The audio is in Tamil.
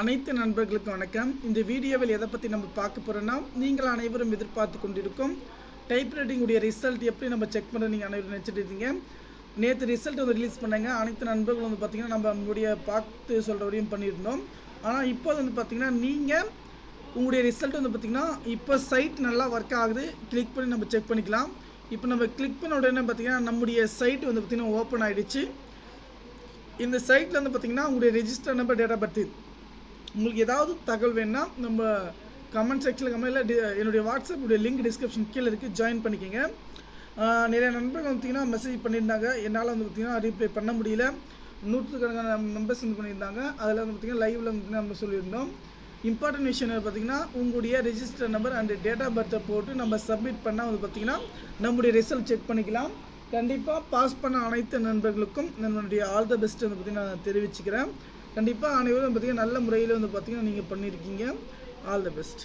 அனைத்து நண்பர்களுக்கும் வணக்கம். இந்த வீடியோவில் எதை பற்றி நம்ம பார்க்க போகிறோன்னா, நீங்கள் அனைவரும் எதிர்பார்த்து கொண்டிருக்கும் டைப்ரைட்டிங் உடைய ரிசல்ட் எப்படி நம்ம செக் பண்ண நீங்கள் அனைவரும் நினச்சிட்டு இருக்கீங்க. நேற்று ரிசல்ட் ரிலீஸ் பண்ணாங்க. அனைத்து நண்பர்களும் பார்த்திங்கன்னா நம்ம நம்மளுடைய பார்த்து சொல்கிறவரையும் பண்ணியிருந்தோம். ஆனால் இப்போது பார்த்திங்கன்னா நீங்கள் உங்களுடைய ரிசல்ட் பார்த்திங்கன்னா இப்போ சைட் நல்லா ஒர்க் ஆகுது. கிளிக் பண்ணி நம்ம செக் பண்ணிக்கலாம். இப்போ நம்ம கிளிக் பண்ண உடனே பார்த்திங்கன்னா நம்முடைய சைட் பார்த்திங்கன்னா ஓப்பன் ஆகிடுச்சு. இந்த சைட்டில் பார்த்திங்கன்னா உங்களுடைய register number, date of birth, உங்களுக்கு ஏதாவது தகவல் வேணுன்னா நம்ம கமெண்ட் செக்ஷனில் கமெண்ட்டில் என்னுடைய வாட்ஸ்அப்புடைய லிங்க் டிஸ்கிரிப்ஷன் கீழே இருக்குது, ஜாயின் பண்ணிக்கோங்க. நிறைய நண்பர்கள் பார்த்திங்கன்னா மெசேஜ் பண்ணியிருந்தாங்க. என்னால் பார்த்திங்கன்னா ரீப்ளை பண்ண முடியல. நூற்றுக்கணக்கான மெம்பர்ஸ் பண்ணியிருந்தாங்க. அதில் பார்த்திங்கன்னா லைவில் நம்ம சொல்லியிருந்தோம். இம்பார்ட்டன்ட் விஷயம் பார்த்திங்கன்னா உங்களுடைய register number and date of பர்த்தை போட்டு நம்ம சப்மிட் பண்ணால் பார்த்திங்கன்னா நம்முடைய ரிசல்ட் செக் பண்ணிக்கலாம். கண்டிப்பாக பாஸ் பண்ண அனைத்து நண்பர்களுக்கும் நம்மளுடைய ஆல் த பெஸ்ட் பார்த்திங்கன்னா நான் தெரிவிச்சுக்கிறேன். கண்டிப்பாக அனைவரும் பார்த்திங்கன்னா நல்ல முறையில் பார்த்திங்கன்னா நீங்கள் பண்ணியிருக்கீங்க. All the best.